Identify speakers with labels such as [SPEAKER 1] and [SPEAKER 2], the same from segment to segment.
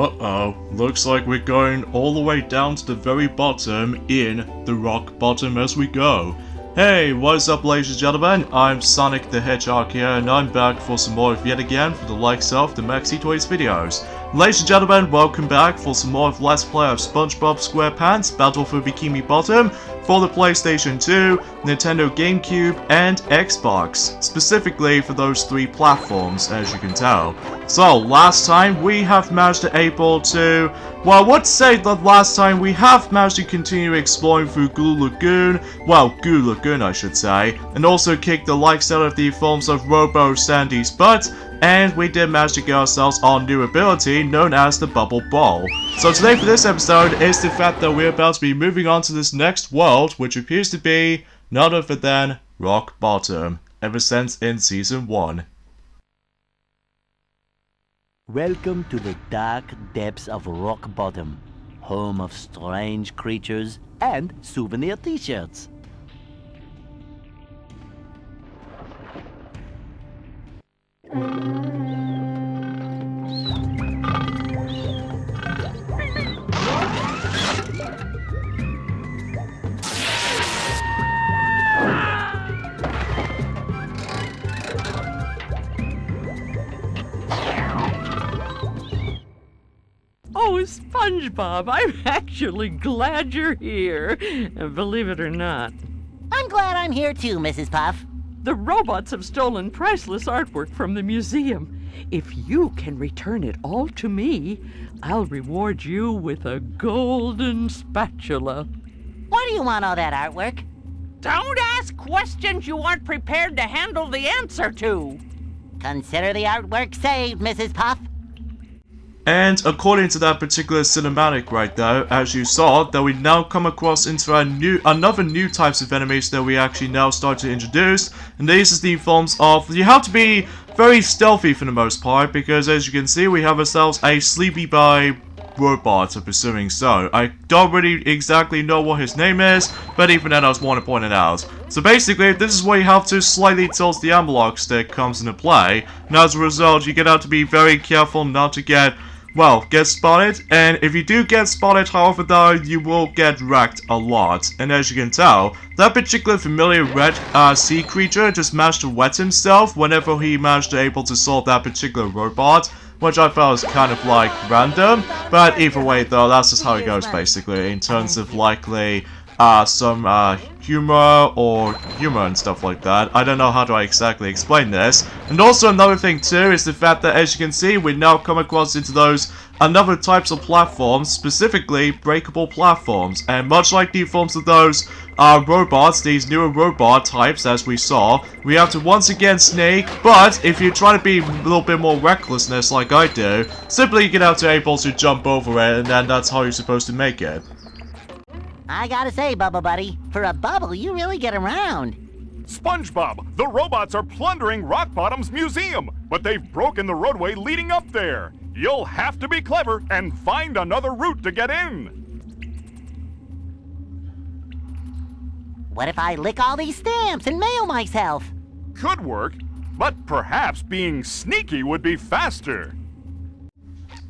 [SPEAKER 1] Uh-oh, looks like we're going all the way down to the very bottom in the rock bottom as we go. Hey, what's up ladies and gentlemen, I'm Sonic the Hedgehog here, and I'm back for some more yet again for the likes of the Maxi Toys videos. Ladies and gentlemen, welcome back for some more of Let's Play of SpongeBob SquarePants Battle for Bikini Bottom for the PlayStation 2, Nintendo GameCube, and Xbox, specifically for those three platforms, as you can tell. So, last time we have managed to well, I would say that last time we have managed to continue exploring through Goo Lagoon, I should say, and also kick the likes out of the forms of Robo Sandy's butt, and we did manage to get ourselves our new ability known as the Bubble Ball. So today for this episode is the fact that we're about to be moving on to this next world, which appears to be none other than Rock Bottom, ever since in Season 1.
[SPEAKER 2] Welcome to the dark depths of Rock Bottom, home of strange creatures and souvenir t-shirts.
[SPEAKER 3] Oh, SpongeBob, I'm actually glad you're here, believe it or not.
[SPEAKER 4] I'm glad I'm here too, Mrs. Puff.
[SPEAKER 3] The robots have stolen priceless artwork from the museum. If you can return it all to me, I'll reward you with a golden spatula.
[SPEAKER 4] Why do you want all that artwork?
[SPEAKER 5] Don't ask questions you aren't prepared to handle the answer to.
[SPEAKER 4] Consider the artwork saved, Mrs. Puff.
[SPEAKER 1] And according to that particular cinematic right there, as you saw, that we now come across into another new types of enemies that we actually now start to introduce, and these is the forms of, you have to be very stealthy for the most part, because as you can see, we have ourselves a Sleepy Boy robot, I'm presuming so. I don't really exactly know what his name is, but even then I just want to point it out. So basically, this is where you have to slightly tilt the analog stick comes into play, and as a result, you have to be very careful not to get spotted, and if you do get spotted, however, though, you will get wrecked a lot. And as you can tell, that particular familiar red sea creature just managed to wet himself whenever he managed to able to solve that particular robot, which I felt was kind of like random, but either way though, that's just how it goes basically, in terms of likely some humor and stuff like that. I don't know how to exactly explain this. And also another thing too is the fact that, as you can see, we now come across into those another types of platforms, specifically breakable platforms. And much like the forms of those robots, these newer robot types as we saw, we have to once again snake, but if you try to be a little bit more recklessness like I do, simply you get out to able to jump over it, and then that's how you're supposed to make it.
[SPEAKER 4] I gotta say, Bubble Buddy, for a bubble, you really get around.
[SPEAKER 6] SpongeBob, the robots are plundering Rock Bottom's museum, but they've broken the roadway leading up there. You'll have to be clever and find another route to get in.
[SPEAKER 4] What if I lick all these stamps and mail myself?
[SPEAKER 6] Could work, but perhaps being sneaky would be faster.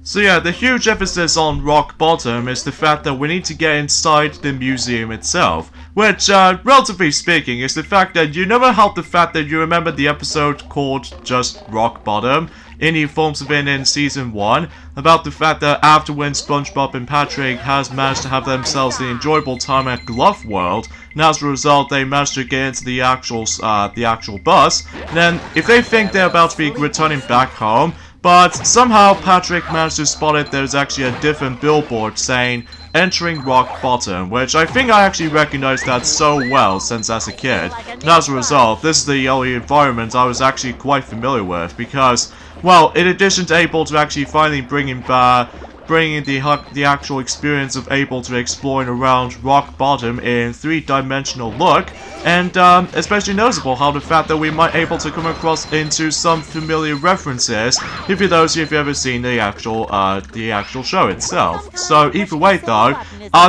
[SPEAKER 1] So yeah, the huge emphasis on Rock Bottom is the fact that we need to get inside the museum itself, which, relatively speaking, is the fact that you never help the fact that you remember the episode called just Rock Bottom, in the forms of it in Season 1, about the fact that after when SpongeBob and Patrick has managed to have themselves the enjoyable time at Glove World, and as a result they managed to get into the actual bus, and then if they think they're about to be returning back home, but somehow Patrick managed to spot it, there's actually a different billboard saying entering Rock Bottom, which I think I actually recognized that so well since as a kid. And as a result, this is the only environment I was actually quite familiar with, because, well, in addition to able to actually finally bringing the actual experience of able to exploring around Rock Bottom in three-dimensional look, and especially noticeable how the fact that we might able to come across into some familiar references if you've ever seen the actual show itself. So either way though,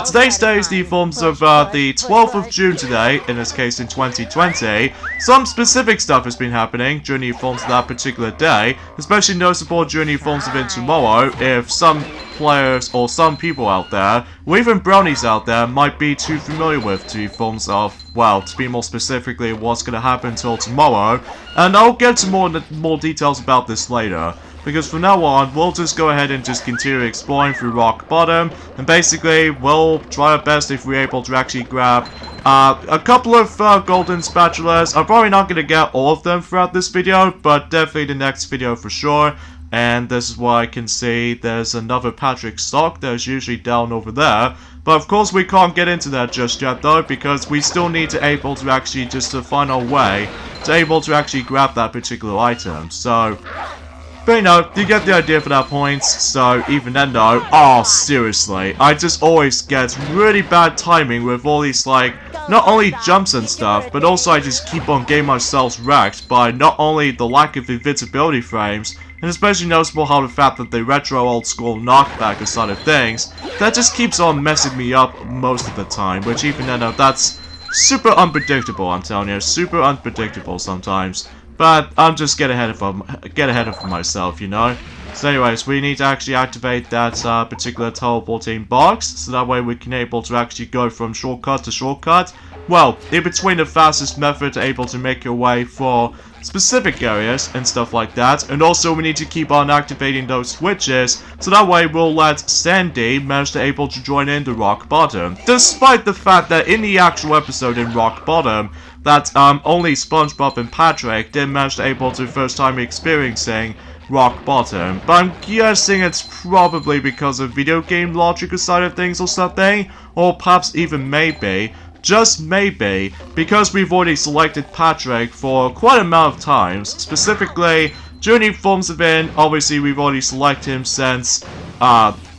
[SPEAKER 1] today's day is the forms of the 12th of June today, in this case in 2020. Some specific stuff has been happening during the forms of that particular day, especially noticeable during the forms of it tomorrow, if some players or some people out there, or even brownies out there, might be too familiar with to forms of, well, to be more specifically what's going to happen till tomorrow, and I'll get to more details about this later. Because from now on, we'll just go ahead and just continue exploring through Rock Bottom, and basically, we'll try our best if we're able to actually grab a couple of golden spatulas. I'm probably not going to get all of them throughout this video, but definitely the next video for sure. And this is why I can see there's another Patrick stock that is usually down over there. But of course we can't get into that just yet though, because we still need to able to actually just to find our way to able to actually grab that particular item. So, but you know, you get the idea for that point. So even then though, oh seriously, I just always get really bad timing with all these like, not only jumps and stuff, but also I just keep on getting myself wrecked by not only the lack of invincibility frames, and especially noticeable how the fact that the retro old school knockback side of things, that just keeps on messing me up most of the time, which even then that's super unpredictable, I'm telling you, super unpredictable sometimes. But I'm just get ahead of myself, you know. So anyways, we need to actually activate that particular teleporting box, so that way we can able to actually go from shortcut to shortcut. Well, in between the fastest method to able to make your way for specific areas and stuff like that. And also we need to keep on activating those switches, so that way we'll let Sandy manage to able to join in the Rock Bottom. Despite the fact that in the actual episode in Rock Bottom, that only SpongeBob and Patrick did manage to able to first time experiencing Rock Bottom. But I'm guessing it's probably because of video game logic side of things or something, or perhaps even maybe, just maybe, because we've already selected Patrick for quite a amount of times, specifically during forms of in, obviously we've already selected him since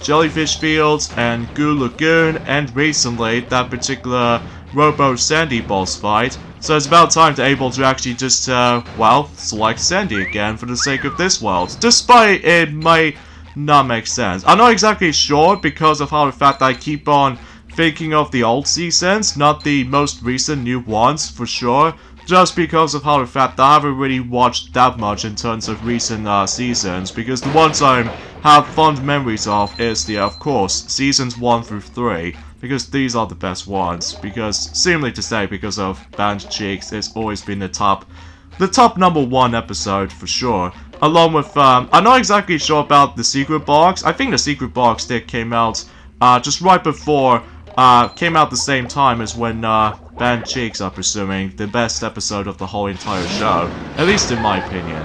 [SPEAKER 1] Jellyfish Fields and Goo Lagoon, and recently that particular Robo Sandy boss fight. So it's about time to able to actually just, well, select Sandy again for the sake of this world. Despite it might not make sense. I'm not exactly sure because of how the fact that I keep on thinking of the old seasons, not the most recent new ones, for sure. Just because of how the fact that I haven't really watched that much in terms of recent seasons, because the ones I have fond memories of is the, of course, seasons 1 through 3, because these are the best ones, because, seemingly to say, because of Band Cheeks, it's always been the top number 1 episode, for sure. Along with, I'm not exactly sure about the secret box. I think the secret box did came out, just right before, came out the same time as when, Band Cheeks, I'm presuming, the best episode of the whole entire show. At least in my opinion.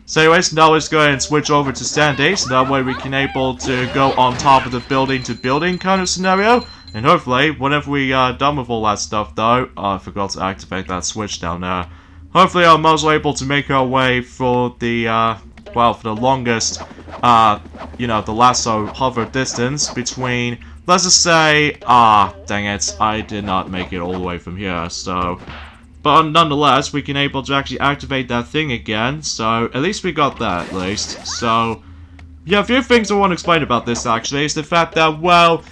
[SPEAKER 1] So anyways, now let's go ahead and switch over to Sandy, so that way we can able to go on top of the building to building kind of scenario. And hopefully, whenever we are done with all that stuff though, I forgot to activate that switch down there. Hopefully I'm also able to make our way for the, well, for the longest, you know, the lasso hover distance between, let's just say, dang it, I did not make it all the way from here, so. But nonetheless, we can able to actually activate that thing again, so at least we got that at least. So, yeah, a few things I want to explain about this actually is the fact that, well,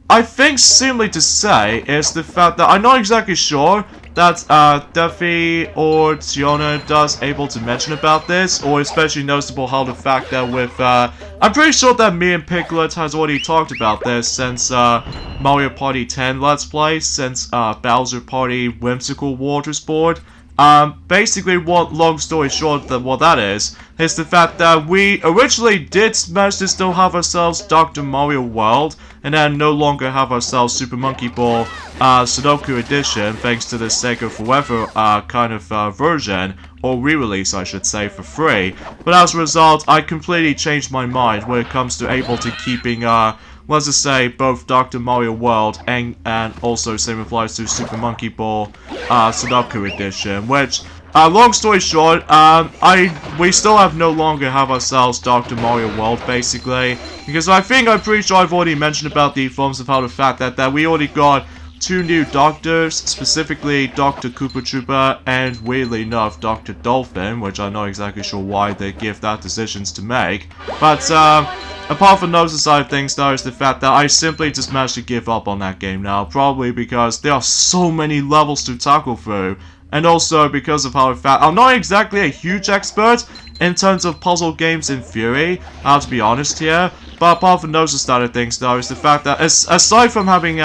[SPEAKER 1] I think simply to say is the fact that I'm not exactly sure that Duffy or Tiona does able to mention about this, or especially noticeable how the fact that with I'm pretty sure that me and Piglet has already talked about this since Mario Party 10 Let's Play, since Bowser Party Whimsical Water Sport. Basically, long story short, what that is the fact that we originally did manage to still have ourselves Dr. Mario World, and then no longer have ourselves Super Monkey Ball Sudoku Edition, thanks to the Sega Forever kind of version, or re-release I should say, for free. But as a result, I completely changed my mind when it comes to able to keeping let's just say both Dr. Mario World and also same applies to Super Monkey Ball Sudoku Edition, which long story short, we still no longer have ourselves Dr. Mario World basically, because I'm pretty sure I've already mentioned about the forms of how the fact that we already got 2 new doctors, specifically Dr. Koopa Troopa and weirdly enough Dr. Dolphin, which I'm not exactly sure why they give that decisions to make. But apart from those side of things though, is the fact that I simply just managed to give up on that game now, probably because there are so many levels to tackle through. And also because of how I'm not exactly a huge expert in terms of puzzle games in theory, I have to be honest here. But apart from those side of things though, is the fact that aside from having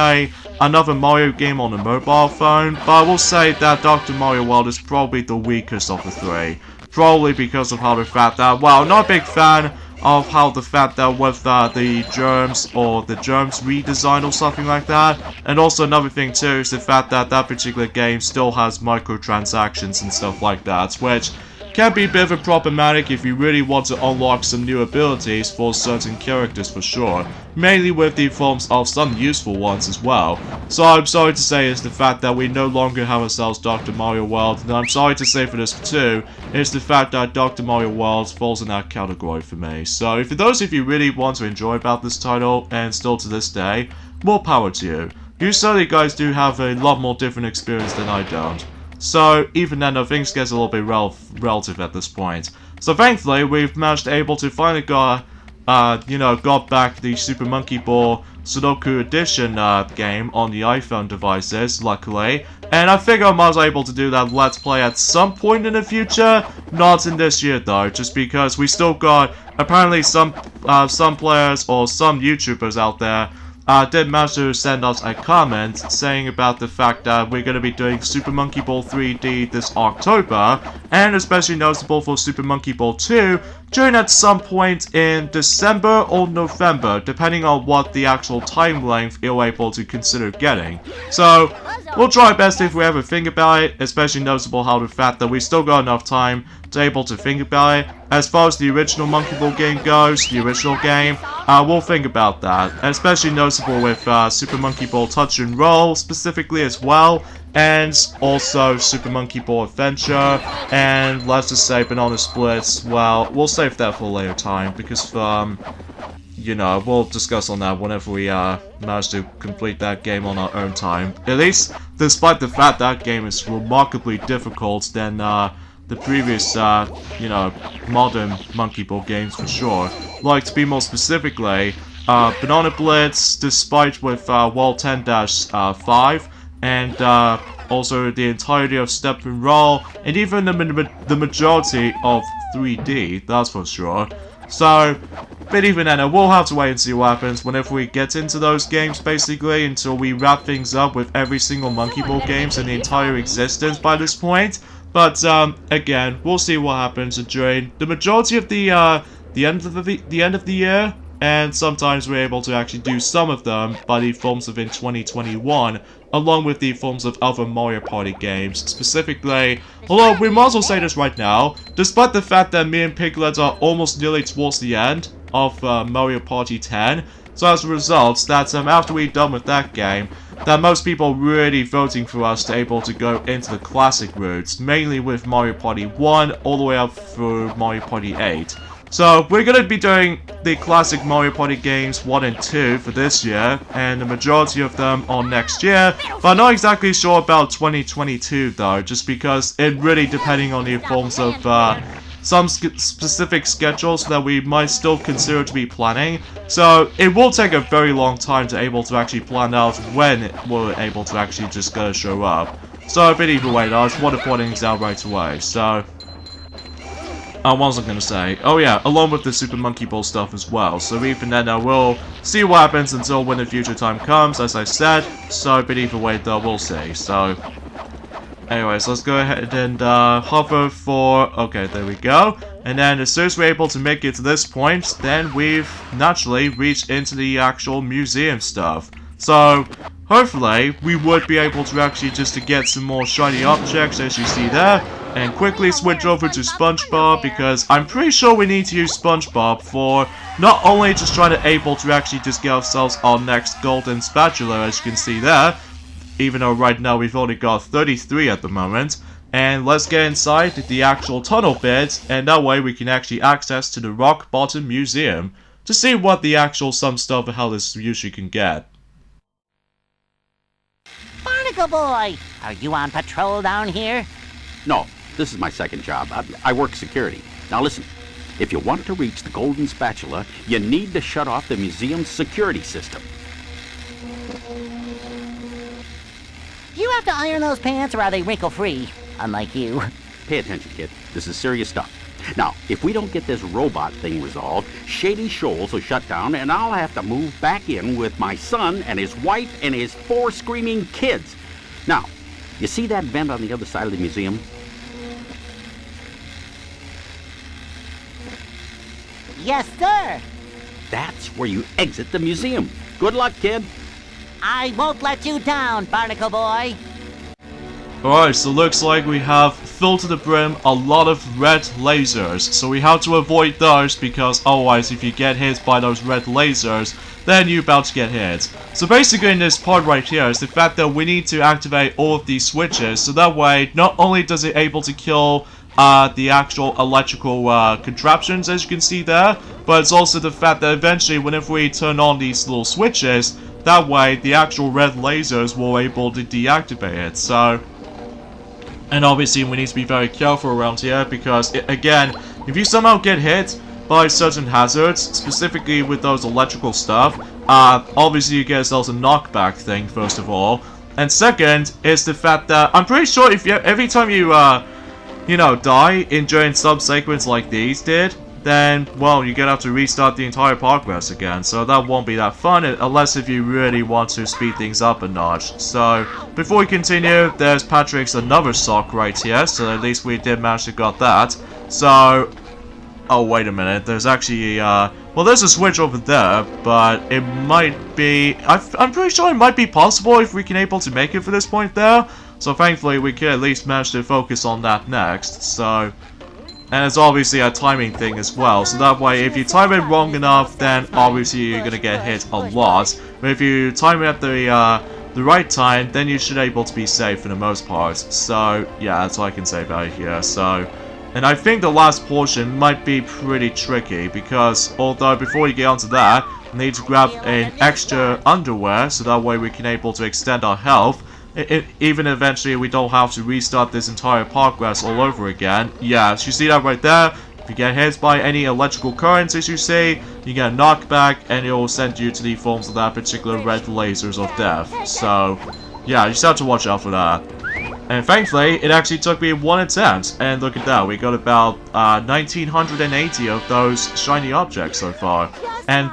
[SPEAKER 1] another Mario game on a mobile phone, but I will say that Dr. Mario World is probably the weakest of the three. Probably because of how the fact that, well, not a big fan of how the fact that with the germs redesign or something like that. And also another thing too is the fact that that particular game still has microtransactions and stuff like that, which can be a bit of a problematic if you really want to unlock some new abilities for certain characters for sure, mainly with the forms of some useful ones as well. So I'm sorry to say is the fact that we no longer have ourselves Dr. Mario World, and I'm sorry to say for this too, is the fact that Dr. Mario World falls in that category for me. So for those of you really want to enjoy about this title, and still to this day, more power to you. You certainly guys do have a lot more different experience than I don't. So even then, things get a little bit relative at this point. So thankfully, we've managed able to finally got back the Super Monkey Ball Sudoku Edition game on the iPhone devices, luckily. And I figure I was able to do that Let's Play at some point in the future. Not in this year though, just because we still got, apparently some players or some YouTubers out there did manage to send us a comment saying about the fact that we're going to be doing Super Monkey Ball 3D this October, and especially noticeable for Super Monkey Ball 2 during at some point in December or November, depending on what the actual time length you're able to consider getting. So, we'll try our best if we ever think about it, especially noticeable how the fact that we still got enough time to able to think about it. As far as the original Monkey Ball game goes, the original game, we'll think about that. And especially noticeable with Super Monkey Ball Touch and Roll specifically as well, and also Super Monkey Ball Adventure, and let's just say Banana Splits. Well, we'll save that for a later time, because we'll discuss on that whenever we manage to complete that game on our own time. At least, despite the fact that game is remarkably difficult than the previous, modern Monkey Ball games for sure. Like, to be more specifically, Banana Blitz, despite with World 10-5, and also the entirety of Step and Roll, and even the majority of 3D, that's for sure. So, but even then, we'll have to wait and see what happens whenever we get into those games, basically, until we wrap things up with every single Monkey Ball games in the entire existence by this point. But, again, we'll see what happens during the majority of the end of the year, and sometimes we're able to actually do some of them by the forms of in 2021, along with the forms of other Mario Party games. Specifically, although we might as well say this right now, despite the fact that me and Piglet are almost nearly towards the end of Mario Party 10, so as a result, that after we're done with that game, that most people are really voting for us to able to go into the classic routes, mainly with Mario Party 1 all the way up through Mario Party 8. So, we're going to be doing the classic Mario Party games 1 and 2 for this year, and the majority of them on next year, but I'm not exactly sure about 2022 though, just because it really depending on the forms of some specific schedules that we might still consider to be planning. So, it will take a very long time to able to actually plan out when we're able to actually just go show up. So, but either way though, I just want to point things out right away, so... what was I gonna say? Oh yeah, along with the Super Monkey Ball stuff as well. So even then, we'll see what happens until when the future time comes, as I said. So, but either way though, we'll see. So, anyways, let's go ahead and hover for... Okay, there we go. And then as soon as we're able to make it to this point, then we've naturally reached into the actual museum stuff. So, hopefully, we would be able to actually just to get some more shiny objects, as you see there. And quickly switch over to SpongeBob, because I'm pretty sure we need to use SpongeBob for not only just trying to able to actually just get ourselves our next golden spatula, as you can see there, even though right now we've only got 33 at the moment. And let's get inside the actual tunnel bit, and that way we can actually access to the Rock Bottom Museum to see what the actual some stuff and how this usually can get.
[SPEAKER 4] Barnacle Boy, are you on patrol down here?
[SPEAKER 7] No, this is my second job. I work security. Now listen, if you want to reach the golden spatula, you need to shut off the museum's security system.
[SPEAKER 4] You have to iron those pants or are they wrinkle-free? Unlike you.
[SPEAKER 7] Pay attention, kid. This is serious stuff. Now, if we don't get this robot thing resolved, Shady Shoals will shut down and I'll have to move back in with my son and his wife and his 4 screaming kids. Now, you see that vent on the other side of the museum?
[SPEAKER 4] Yes, sir.
[SPEAKER 7] That's where you exit the museum. Good luck, kid.
[SPEAKER 4] I won't let you down, Barnacle Boy.
[SPEAKER 1] Alright, so looks like we have filled to the brim a lot of red lasers. So we have to avoid those because otherwise if you get hit by those red lasers, then you're about to get hit. So basically in this part right here is the fact that we need to activate all of these switches. So that way, not only does it able to kill the actual electrical contraptions as you can see there, but it's also the fact that eventually whenever we turn on these little switches, that way the actual red lasers will able to deactivate it. So, and obviously we need to be very careful around here because, again, if you somehow get hit by certain hazards, specifically with those electrical stuff, obviously you get yourselves a knockback thing first of all. And second is the fact that I'm pretty sure if you, every time you, you know, die during sub-sequence like these did, then, well, you're gonna have to restart the entire progress again, so that won't be that fun, unless if you really want to speed things up a notch. So, before we continue, there's Patrick's another sock right here, so at least we did manage to got that. So, oh, wait a minute, there's actually, well, there's a switch over there, but it might be, I'm pretty sure it might be possible if we can able to make it for this point there. So thankfully we can at least manage to focus on that next, so... And it's obviously a timing thing as well, so that way if you time it wrong enough, then obviously you're gonna get hit a lot. But if you time it at the right time, then you should be able to be safe for the most part. So yeah, that's all I can say about it here. So, and I think the last portion might be pretty tricky, because although before you get onto that, you need to grab an extra underwear, so that way we can able to extend our health. Even eventually we don't have to restart this entire progress all over again. Yeah, so you see that right there? If you get hit by any electrical currents as you see, you get a knockback and it will send you to the forms of that particular red lasers of death. So, yeah, you just have to watch out for that. And thankfully, it actually took me 1 attempt, and look at that, we got about 1980 of those shiny objects so far. And,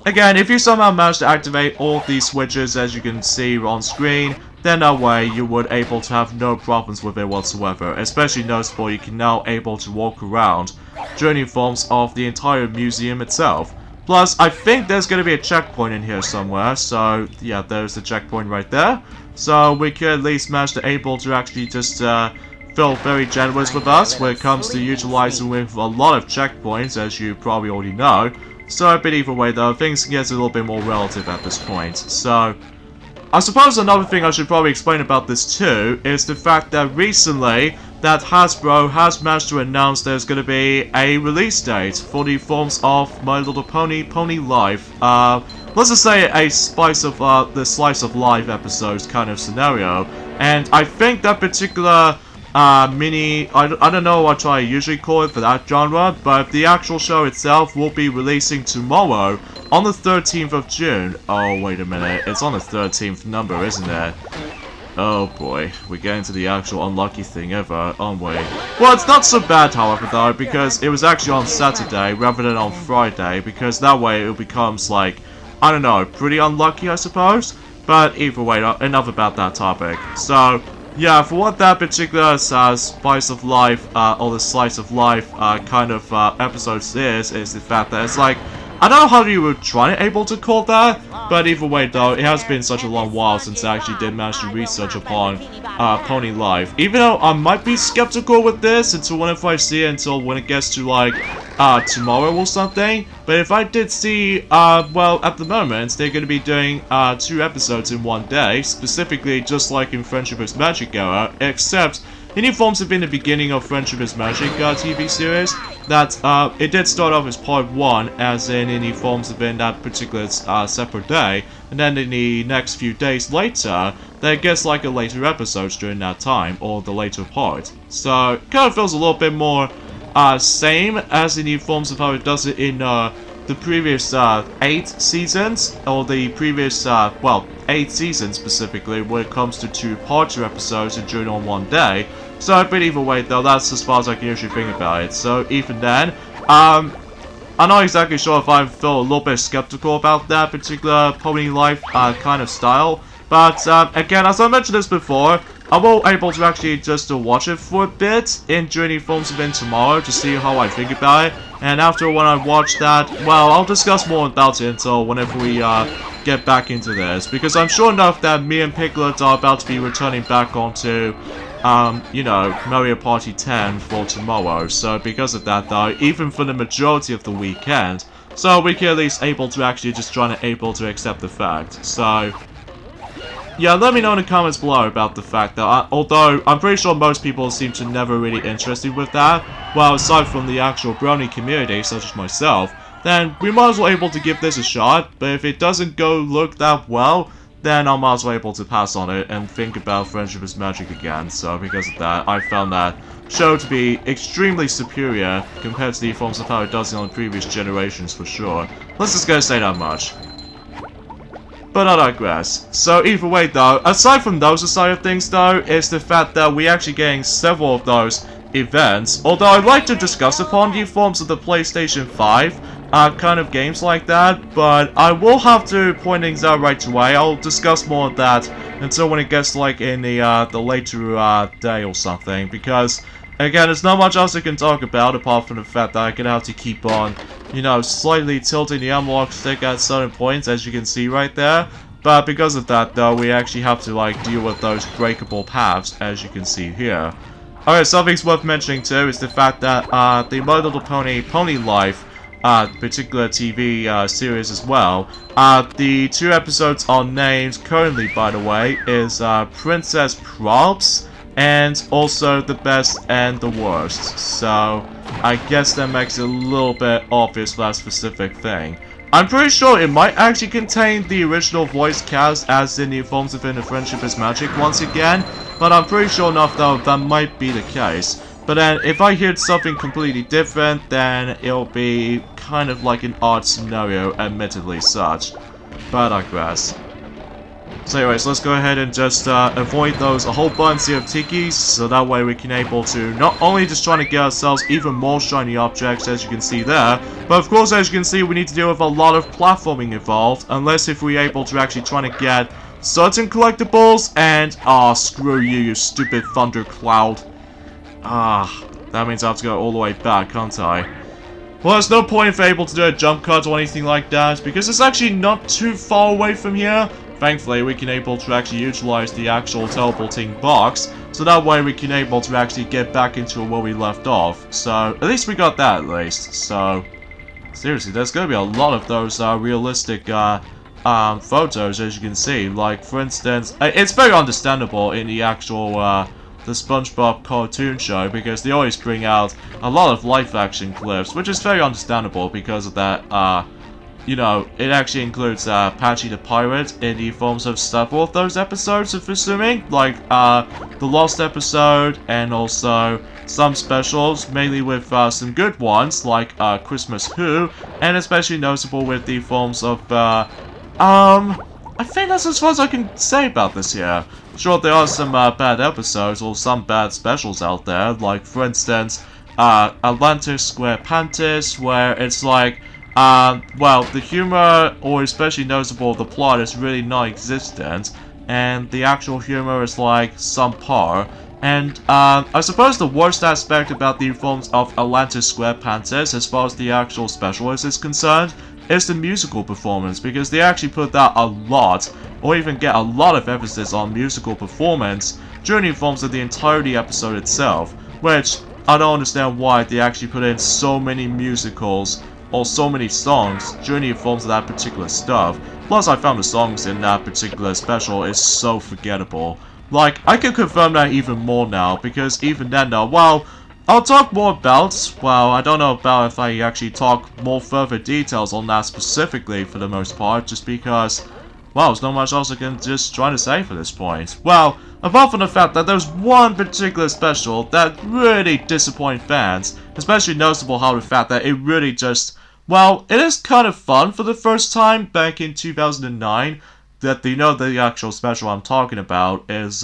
[SPEAKER 1] again, if you somehow manage to activate all of these switches as you can see on screen, then that way you would able to have no problems with it whatsoever. Especially noticeable, you can now able to walk around during the forms of the entire museum itself. Plus, I think there's going to be a checkpoint in here somewhere, so yeah, there's the checkpoint right there. So we could at least manage to able to actually just feel very generous with us when it comes to utilizing with a lot of checkpoints, as you probably already know. So, but either way though, things get a little bit more relative at this point. So, I suppose another thing I should probably explain about this too is the fact that recently that Hasbro has managed to announce there's going to be a release date for the forms of My Little Pony, Pony Life. Let's just say a slice of life episodes kind of scenario. And I think that particular mini, I don't know what I usually call it for that genre, but the actual show itself will be releasing tomorrow on the 13th of June. Oh, wait a minute, it's on the 13th number, isn't it? Oh boy, we're getting to the actual unlucky thing ever, aren't we? Well, it's not so bad, however, though, because it was actually on Saturday rather than on Friday, because that way it becomes like, I don't know, pretty unlucky, I suppose? But either way, enough about that topic. So, yeah, for what that particular Spice of Life, or the Slice of Life kind of episodes is the fact that it's like, I don't know how you were trying to able to call that, but either way though, it has been such a long while since I actually did manage to research upon Pony Life. Even though I might be skeptical with this until whenever I see it, until when it gets to like tomorrow or something. But if I did see, well, at the moment, they're going to be doing 2 episodes in one day, specifically just like in Friendship is Magic era, except in forms of in the beginning of Friendship is Magic TV series, that it did start off as part 1, as in forms of in that particular separate day, and then in the next few days later, there gets like a later episodes during that time, or the later part. So, it kind of feels a little bit more same as in the forms of how it does it in the previous 8 seasons, or the previous, well, 8 seasons specifically, when it comes to 2 parter episodes and during on one day. So, but either way though, that's as far as I can usually think about it. So even then, I'm not exactly sure if I feel a little bit skeptical about that particular pony life kind of style. But again, as I mentioned this before, I will able to actually just watch it for a bit during the films event tomorrow to see how I think about it. And after when I watch that, well, I'll discuss more about it until whenever we get back into this. Because I'm sure enough that me and Piglet are about to be returning back onto you know, Mario Party 10 for tomorrow. So because of that though, even for the majority of the weekend, so we can at least able to actually just try and able to accept the fact. So yeah, let me know in the comments below about the fact that, although I'm pretty sure most people seem to never really interested with that, well, aside from the actual brownie community, such as myself, then we might as well able to give this a shot. But if it doesn't go look that well, then I might as well able to pass on it and think about Friendship is Magic again. So because of that, I found that show to be extremely superior compared to the forms of how it does in previous generations for sure. Let's just go say that much. But I digress. So either way though, aside from those side of things though, is the fact that we're actually getting several of those events. Although I'd like to discuss upon the forms of the PlayStation 5 kind of games like that, but I will have to point things out right away. I'll discuss more of that until when it gets like in the later day or something, because again, there's not much else I can talk about apart from the fact that I can have to keep on, you know, slightly tilting the analog stick at certain points, as you can see right there. But because of that though, we actually have to like deal with those breakable paths, as you can see here. Alright, something's worth mentioning too is the fact that the My Little Pony Pony Life particular TV series as well. The 2 episodes are named currently, by the way, is Princess Probs and also The Best and the Worst. So I guess that makes it a little bit obvious for that specific thing. I'm pretty sure it might actually contain the original voice cast as in the forms of the Friendship is Magic once again, but I'm pretty sure enough though that might be the case. But then if I hear something completely different, then it'll be kind of like an odd scenario, admittedly such. But I digress. So anyways, let's go ahead and just avoid those a whole bunch of tikis, so that way we can able to not only just trying to get ourselves even more shiny objects, as you can see there, but of course, as you can see, we need to deal with a lot of platforming involved, unless if we're able to actually try to get certain collectibles, and screw you, you stupid thundercloud. That means I have to go all the way back, can't I? Well, there's no point if we're able to do a jump cut or anything like that, because it's actually not too far away from here. Thankfully, we can able to actually utilize the actual teleporting box, so that way we can able to actually get back into where we left off. So, at least we got that at least. So, seriously, there's gonna be a lot of those realistic photos, as you can see. Like, for instance, it's very understandable in the actual the SpongeBob cartoon show, because they always bring out a lot of live-action clips, which is very understandable because of that, you know, it actually includes Patchy the Pirate in the forms of several of those episodes, if assuming, like the Lost episode, and also some specials, mainly with some good ones, like Christmas Who, and especially notable with the forms of, I think that's as far as I can say about this here. Sure, there are some bad episodes or some bad specials out there, like for instance, Atlantis SquarePants, where it's like, well, the humor, or especially noticeable the plot, is really non-existent, and the actual humor is like subpar. And I suppose the worst aspect about the forms of Atlantis SquarePants, as far as the actual specialist is concerned, is the musical performance, because they actually put out a lot, or even get a lot of emphasis on musical performance during the forms of the entirety episode itself, which I don't understand why they actually put in so many musicals or so many songs during the forms of that particular stuff. Plus, I found the songs in that particular special is so forgettable. Like, I can confirm that even more now, because even then though, well, I'll talk more about, well, I don't know about if I actually talk more further details on that specifically for the most part, just because, well, there's not much else I can just try to say for this point. Well, apart from the fact that there's one particular special that really disappointed fans, especially noticeable how the fact that it really just, well, it is kind of fun for the first time back in 2009, that you know the actual special I'm talking about is,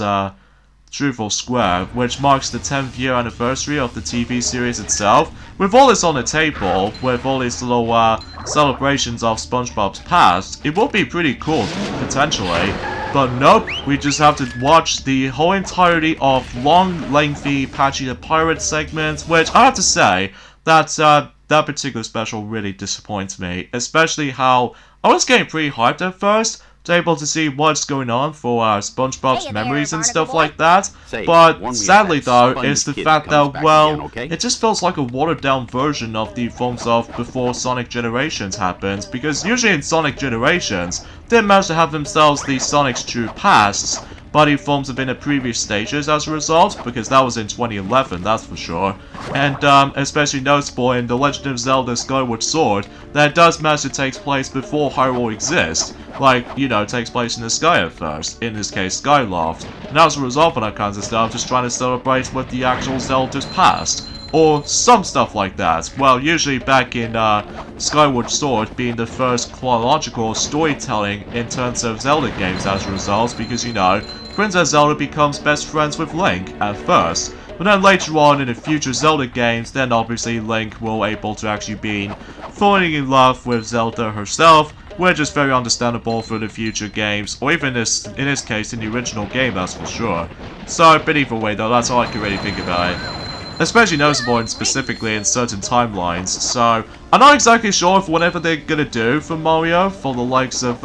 [SPEAKER 1] Truthful Square, which marks the 10th year anniversary of the TV series itself. With all this on the table, with all these little celebrations of SpongeBob's past, it will be pretty cool, potentially. But nope, we just have to watch the whole entirety of long, lengthy Patchy the Pirate segments, which I have to say, that particular special really disappoints me, especially how I was getting pretty hyped at first, to able to see what's going on for SpongeBob's
[SPEAKER 4] Hey there,
[SPEAKER 1] memories and
[SPEAKER 4] Barnacle
[SPEAKER 1] stuff
[SPEAKER 4] Boy.
[SPEAKER 1] like that.
[SPEAKER 7] Say,
[SPEAKER 1] But
[SPEAKER 7] when we
[SPEAKER 1] sadly
[SPEAKER 7] have that
[SPEAKER 1] though,
[SPEAKER 7] Sponge
[SPEAKER 1] it's the
[SPEAKER 7] kid
[SPEAKER 1] fact
[SPEAKER 7] comes
[SPEAKER 1] that,
[SPEAKER 7] back
[SPEAKER 1] well,
[SPEAKER 7] again, okay?
[SPEAKER 1] it just feels like a watered down version of the forms of before Sonic Generations happened, because usually in Sonic Generations, they managed to have themselves the Sonic's true pasts, body forms have been at previous stages as a result, because that was in 2011, that's for sure. And especially noticeable in The Legend of Zelda Skyward Sword, that it does manage to take place before Hyrule exists. Like, you know, it takes place in the sky at first, in this case Skyloft. And as a result of that kinds of stuff, just trying to celebrate with the actual Zelda's past. Or some stuff like that. Well, usually back in Skyward Sword being the first chronological storytelling in terms of Zelda games as a result, because, you know, Princess Zelda becomes best friends with Link at first. But then later on in the future Zelda games, then obviously Link will able to actually be falling in love with Zelda herself, which is very understandable for the future games, or even in this case in the original game, that's for sure. So, but either way though, that's all I can really think about it. Especially noticeable and specifically in certain timelines, so I'm not exactly sure if whatever they're gonna do for Mario, for the likes of,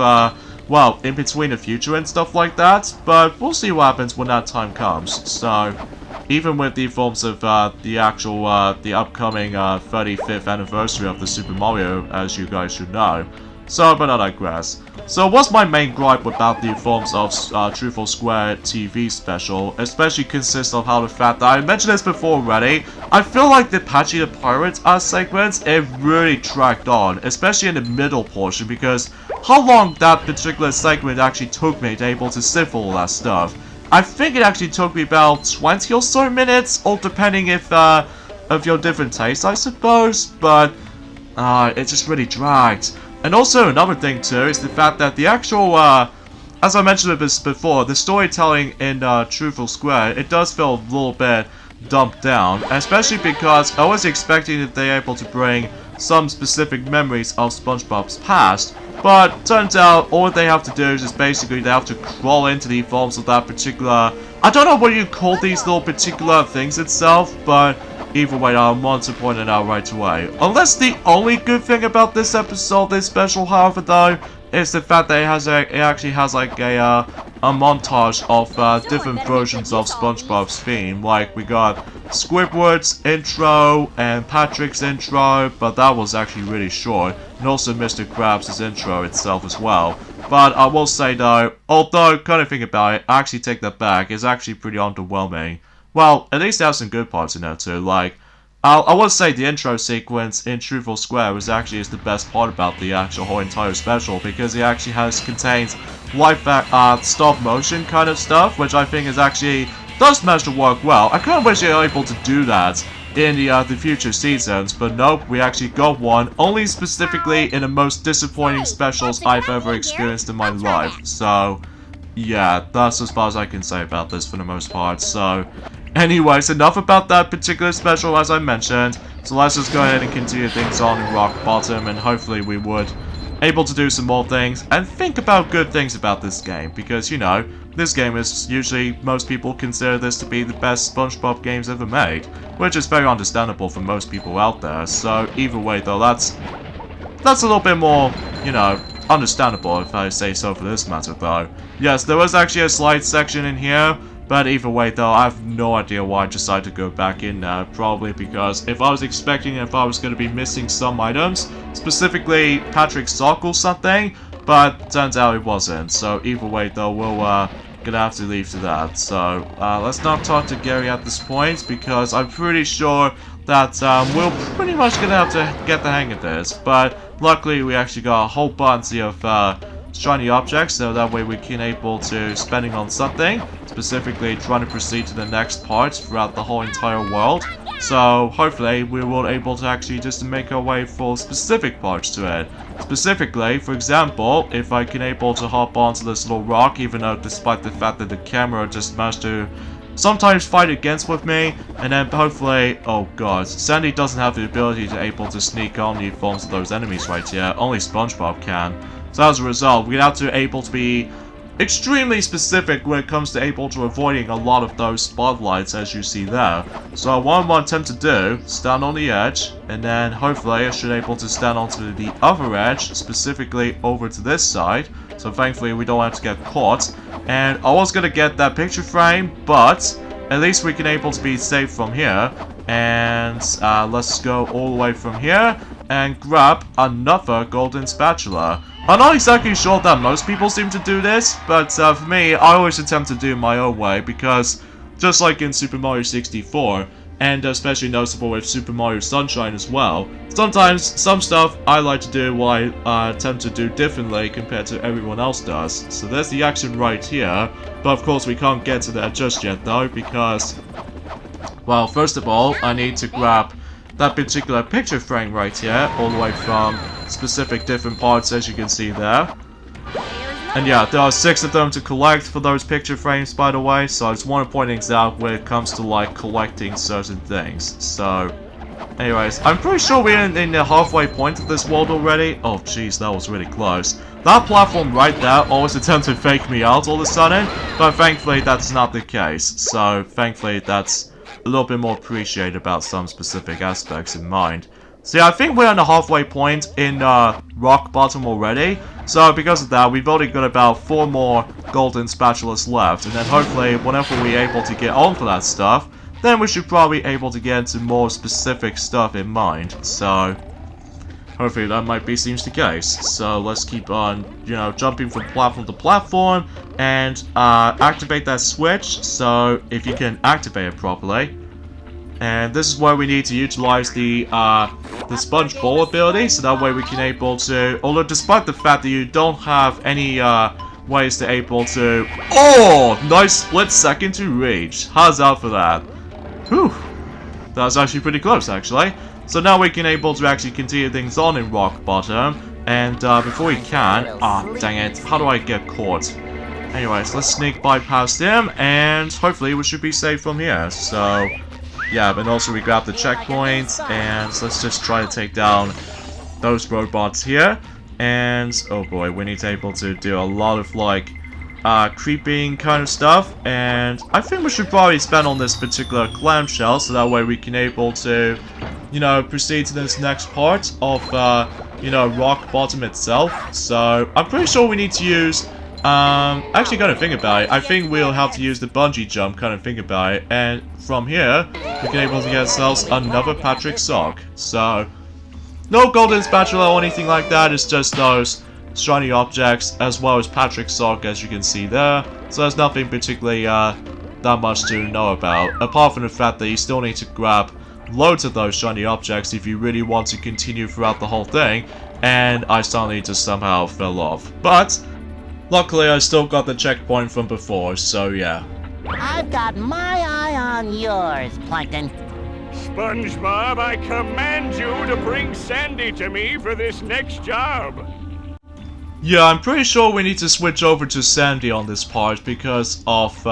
[SPEAKER 1] well, in between the future and stuff like that, but we'll see what happens when that time comes. So, even with the forms of the actual, the upcoming 35th anniversary of the Super Mario, as you guys should know. So, but I digress. So, what's my main gripe about the forms of Truthful Square TV special, especially consists of how the fact that I mentioned this before already, I feel like the Patchy the Pirate segments, it really dragged on, especially in the middle portion, because how long that particular segment actually took me to able to sit for all that stuff. I think it actually took me about 20 or so minutes, all depending if of your different tastes, I suppose, but it just really dragged. And also another thing too is the fact that the actual, as I mentioned this before, the storytelling in Truthful Square, it does feel a little bit dumped down, especially because I was expecting that they're able to bring some specific memories of SpongeBob's past, but turns out all they have to do is just basically they have to crawl into the forms of that particular, I don't know what you call these little particular things itself, but either way, I want to point it out right away. Unless the only good thing about this episode, this special, however, though, is the fact that it actually has like a montage of different versions of SpongeBob's theme. Like we got Squidward's intro and Patrick's intro, but that was actually really short, and also Mr. Krabs' intro itself as well. But I will say though, although kind of think about it, I actually take that back. It's actually pretty underwhelming. Well, at least it has some good parts in there too, like, I would say the intro sequence in Truthful Square is the best part about the actual whole entire special, because it actually contains live stop motion kind of stuff, which I think does manage to work well. I kind of wish they were able to do that in the future seasons, but nope, we actually got one, only specifically in the most disappointing specials I've ever experienced in my life, so yeah, that's as far as I can say about this for the most part. So anyways, enough about that particular special as I mentioned, so let's just go ahead and continue things on in Rock Bottom, and hopefully we would able to do some more things and think about good things about this game, because, you know, this game is usually, most people consider this to be the best SpongeBob games ever made, which is very understandable for most people out there. So either way though, that's a little bit more, you know, understandable if I say so for this matter though. Yes, there was actually a slide section in here, but either way though, I have no idea why I decided to go back in now. Probably because if I was going to be missing some items, specifically Patrick's sock or something, but turns out it wasn't. So either way though, we'll gonna have to leave to that. So let's not talk to Gary at this point, because I'm pretty sure that we're pretty much gonna have to get the hang of this. But luckily we actually got a whole bunch of shiny objects, so that way we can able to spending on something, specifically trying to proceed to the next part throughout the whole entire world. So hopefully we will able to actually just make our way for specific parts to it. Specifically, for example, if I can able to hop onto this little rock, even though despite the fact that the camera just managed to sometimes fight against with me, and then hopefully, oh god, Sandy doesn't have the ability to able to sneak on the forms of those enemies right here, only SpongeBob can. So as a result, we have to able to be extremely specific when it comes to able to avoiding a lot of those spotlights as you see there. So what I want to attempt to do, stand on the edge, and then hopefully I should able to stand onto the other edge, specifically over to this side. So thankfully we don't have to get caught. And I was gonna get that picture frame, but at least we can able to be safe from here. And let's go all the way from here and grab another golden spatula. I'm not exactly sure that most people seem to do this, but for me, I always attempt to do it my own way, because just like in Super Mario 64, and especially noticeable with Super Mario Sunshine as well, sometimes some stuff I like to do what I attempt to do differently compared to everyone else does. So there's the action right here, but of course we can't get to that just yet though, because, well, first of all, I need to grab that particular picture frame right here, all the way from specific different parts as you can see there. And yeah, there are 6 of them to collect for those picture frames, by the way, so I just want to point things out when it comes to like collecting certain things. So anyways, I'm pretty sure we're in the halfway point of this world already. Oh jeez, that was really close. That platform right there always attempted to fake me out all of a sudden, but thankfully that's not the case. So thankfully that's a little bit more appreciated about some specific aspects in mind. So yeah, I think we're on the halfway point in Rock Bottom already. So because of that, we've only got about 4 more golden spatulas left. And then hopefully, whenever we're able to get on for that stuff, then we should probably be able to get into more specific stuff in mind. So hopefully that might be seems the case. So let's keep on, you know, jumping from platform to platform and activate that switch. So if you can activate it properly. And this is where we need to utilize the SpongeBob ability, so that way we can able to, although despite the fact that you don't have any ways to able to, oh, nice split second to reach. How's that for that? Whew, that was actually pretty close actually. So now we can able to actually continue things on in Rock Bottom, and before we can, dang it, how do I get caught? Anyways, let's sneak by past him, and hopefully we should be safe from here. So yeah, but also we grab the checkpoint, and let's just try to take down those robots here. And oh boy, we need to able to do a lot of like creeping kind of stuff, and I think we should probably spend on this particular clamshell, so that way we can able to, you know, proceed to this next part of you know, Rock Bottom itself. So I'm pretty sure we need to use actually kind of think about it, I think we'll have to use the bungee jump kind of think about it, and from here we can able to get ourselves another Patrick sock. So no golden spatula or anything like that, it's just those shiny objects as well as Patrick's sock as you can see there. So there's nothing particularly that much to know about, apart from the fact that you still need to grab loads of those shiny objects if you really want to continue throughout the whole thing, and I suddenly just somehow fell off. But luckily I still got the checkpoint from before, so yeah.
[SPEAKER 4] I've got my eye on yours, Plankton.
[SPEAKER 6] SpongeBob, I command you to bring Sandy to me for this next job.
[SPEAKER 1] Yeah, I'm pretty sure we need to switch over to Sandy on this part because of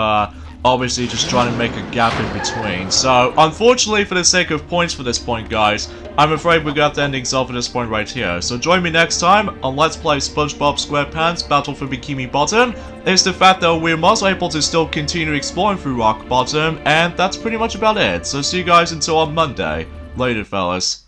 [SPEAKER 1] obviously just trying to make a gap in between. So unfortunately, for the sake of points for this point, guys, I'm afraid we got the endings off at this point right here. So join me next time on Let's Play SpongeBob SquarePants Battle for Bikini Bottom. It's the fact that we're also able to still continue exploring through Rock Bottom, and that's pretty much about it. So see you guys until on Monday. Later, fellas.